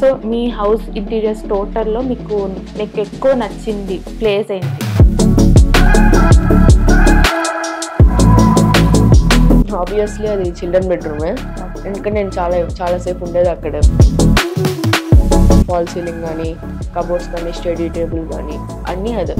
So మీ house interiors టోటల్లో మీకు ఎక్కువ నచ్చింది ప్లేస్ ఏంటి? ఆబ్వియస్లీ అది చిల్డ్రన్ బెడ్రూమే. ఎందుకంటే నేను చాలా సేపు ఉండేది అక్కడ. ఫాల్ సీలింగ్ కానీ, కబోర్డ్స్ కానీ, స్టడీ టేబుల్ కానీ అన్నీ అదే.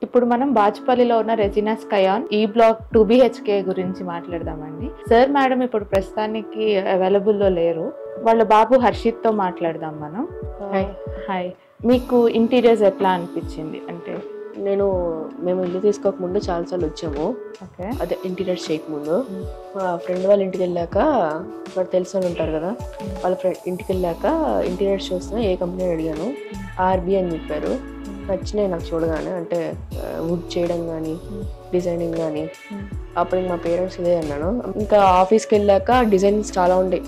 ఇప్పుడు మనం బాచుపల్లిలో ఉన్న రెజినా స్కయాన్ ఈ బ్లాక్ 2BHK గురించి మాట్లాడదామండి. సార్ మేడం ఇప్పుడు ప్రస్తుతానికి అవైలబుల్లో లేరు. వాళ్ళ బాబు హర్షిత్ తో మాట్లాడదాం మనం. హాయ్, మీకు ఇంటీరియర్స్ ఎట్లా అనిపించింది? అంటే మేము ఇల్లు తీసుకోక ముందు చాలాసార్లు వచ్చాము. అదే ఇంటీరియర్ చేయక ముందు మా ఫ్రెండ్ వాళ్ళ ఇంటికి వెళ్ళాక, మరి తెలిసిన ఉంటారు కదా, వాళ్ళ ఇంటికి వెళ్ళాక ఇంటీరియర్స్ చూస్తే ఏ కంపెనీ అడిగాను, RB అని చెప్పారు. నచ్చినాయి నాకు చూడగానే. అంటే వుడ్ చేయడం కానీ, డిజైనింగ్ కానీ. అప్పుడు మా పేరెంట్స్ ఇదే అన్నాను. ఇంకా ఆఫీస్కి వెళ్ళాక డిజైన్స్ చాలా ఉంటాయి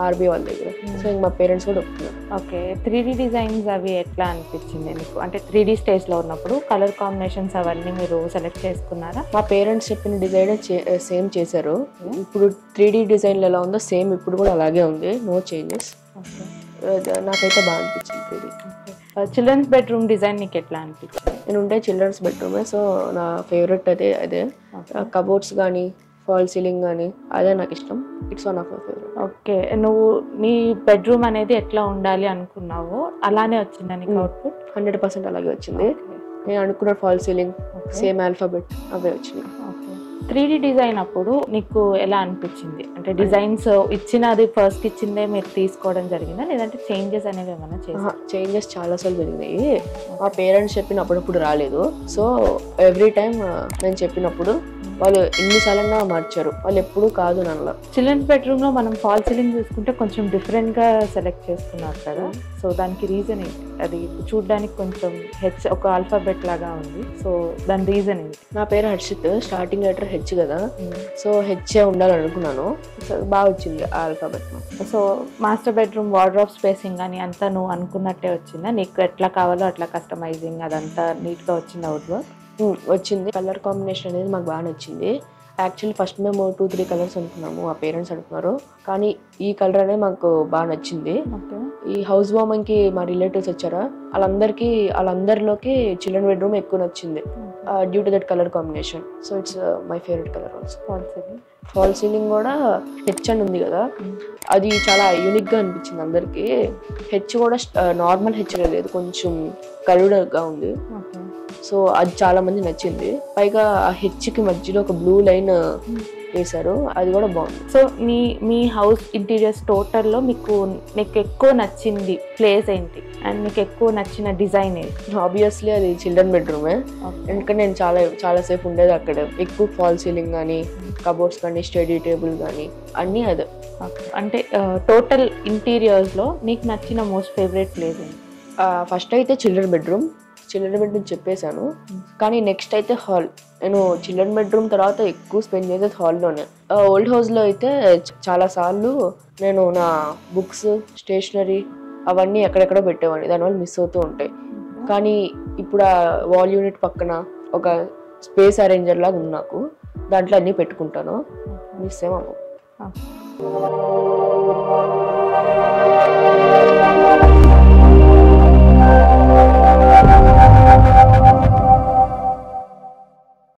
RB వాళ్ళ దగ్గర. సో ఇంక మా పేరెంట్స్ కూడా ఒప్పుకున్నారు. ఓకే, 3D డిజైన్స్ అవి ఎట్లా అనిపించింది మీకు? అంటే 3D స్టేజ్లో ఉన్నప్పుడు కలర్ కాంబినేషన్స్ అవన్నీ మీరు సెలెక్ట్ చేసుకున్నారా? మా పేరెంట్స్ చెప్పిన డిజైన్ సేమ్ చేశారు. ఇప్పుడు 3D డిజైన్లు ఎలా ఉందో సేమ్ ఇప్పుడు కూడా అలాగే ఉంది, నో చేంజెస్. నాకైతే బాగా అనిపించింది 3D. చిల్డ్రన్స్ బెడ్రూమ్ డిజైన్ నీకు ఎట్లా అనిపించింది? నేను ఉండే చిల్డ్రన్స్ బెడ్రూమే, సో నా ఫేవరెట్ అదే. కబోర్డ్స్ కానీ, ఫాల్ సీలింగ్ కానీ అదే నాకు ఇష్టం. It's one of my favourite. Okay, నువ్వు నీ బెడ్రూమ్ అనేది ఎట్లా ఉండాలి అనుకున్నావో అలానే వచ్చిందా నీకు అవుట్పుట్? 100% అలాగే వచ్చింది. నేను అనుకున్న ఫాల్ సీలింగ్, సేమ్ ఆల్ఫాబెట్ అవే వచ్చినాయి. 3D డిజైన్ అప్పుడు నీకు ఎలా అనిపించింది? అంటే డిజైన్స్ ఇచ్చినది ఫస్ట్ ఇచ్చిందే మీరు తీసుకోవడం జరిగిందా, లేదంటే చేంజెస్ అనేవి ఏమైనా చేశారా? చేంజెస్ చాలాసార్లు జరిగినాయి. మా పేరెంట్స్ చెప్పినప్పుడు రాలేదు. సో ఎవ్రీ టైం నేను చెప్పినప్పుడు వాళ్ళు ఎన్నిసార్లు మార్చారు, వాళ్ళు ఎప్పుడు కాదు నన్ను. చిల్డ్రన్స్ బెడ్రూమ్ లో మనం ఫాల్ సీలింగ్ చూసుకుంటే కొంచెం డిఫరెంట్ గా సెలెక్ట్ చేసుకున్నారు కదా, సో దానికి రీజన్ ఏంటి? అది చూడడానికి కొంచెం ఒక ఆల్ఫాబెట్ లాగా ఉంది, సో దాని రీజన్ ఏంటి? నా పేరు హర్షిత్, స్టార్టింగ్ లెటర్ H కదా, సో H ఉండాలనుకున్నాను. సో బాగా వచ్చింది alphabet. So master bedroom wardrobe spacing అని అంతా నువ్వు అనుకున్నట్టే వచ్చిందా? నీకు ఎట్లా కావాలో అట్లా కస్టమైజింగ్ అదంతా నీట్ గా వచ్చింది? అవుట్ వర్క్ వచ్చింది. కలర్ కాంబినేషన్ అనేది మాకు బాగా నచ్చింది. యాక్చువల్లీ ఫస్ట్ మేము 2-3 కలర్స్ అనుకున్నాము, మా పేరెంట్స్ అనుకున్నారు. కానీ ఈ కలర్ అనేది మాకు బాగా నచ్చింది. ఈ హౌస్ వార్మింగ్కి మా రిలేటివ్స్ వచ్చారా, వాళ్ళందరిలోకి చిల్డ్రన్ బెడ్రూమ్ ఎక్కువ నచ్చింది due to that colour combination. So it's my favourite colour also. Fall ceiling కూడా H అని ఉంది కదా, అది చాలా యూనిక్గా అనిపించింది అందరికీ. H కూడా నార్మల్ H లేదు, కొంచెం కలర్డ్గా ఉంది. సో అది చాలా మంది నచ్చింది. పైగా ఆ Hకి మధ్యలో ఒక బ్లూ లైన్ వేశారు, అది కూడా బాగుంది. సో మీ హౌస్ ఇంటీరియర్స్ టోటల్లో మీకు ఎక్కువ నచ్చింది ప్లేస్ ఏంటి, అండ్ మీకు ఎక్కువ నచ్చిన డిజైన్ ఏంటి? ఆబ్వియస్లీ అది చిల్డ్రన్ బెడ్రూమే. ఎందుకంటే నేను చాలా సేపు ఉండేది అక్కడ. ఎక్కువ ఫాల్ సీలింగ్ కానీ, కబోర్డ్స్ కానీ, స్టడీ టేబుల్ కానీ అన్నీ అదే. అంటే టోటల్ ఇంటీరియర్స్లో నీకు నచ్చిన మోస్ట్ ఫేవరెట్ ప్లేస్ ఏంటి? ఫస్ట్ అయితే చిల్డ్రన్ బెడ్రూమ్ చెప్పేశాను. కానీ నెక్స్ట్ అయితే హాల్. నేను చిల్డ్రన్ బెడ్రూమ్ తర్వాత ఎక్కువ స్పెండ్ చేసేది హాల్లోనే. ఓల్డ్ హౌస్లో అయితే చాలాసార్లు నేను నా బుక్స్, స్టేషనరీ అవన్నీ ఎక్కడెక్కడో పెట్టేవాడిని, దానివల్ల మిస్ అవుతూ ఉంటాయి. కానీ ఇప్పుడు ఆ వాల్ యూనిట్ పక్కన ఒక స్పేస్ అరేంజర్ లాగా ఉంది నాకు, దాంట్లో అన్నీ పెట్టుకుంటాను, మిస్ ఏమో.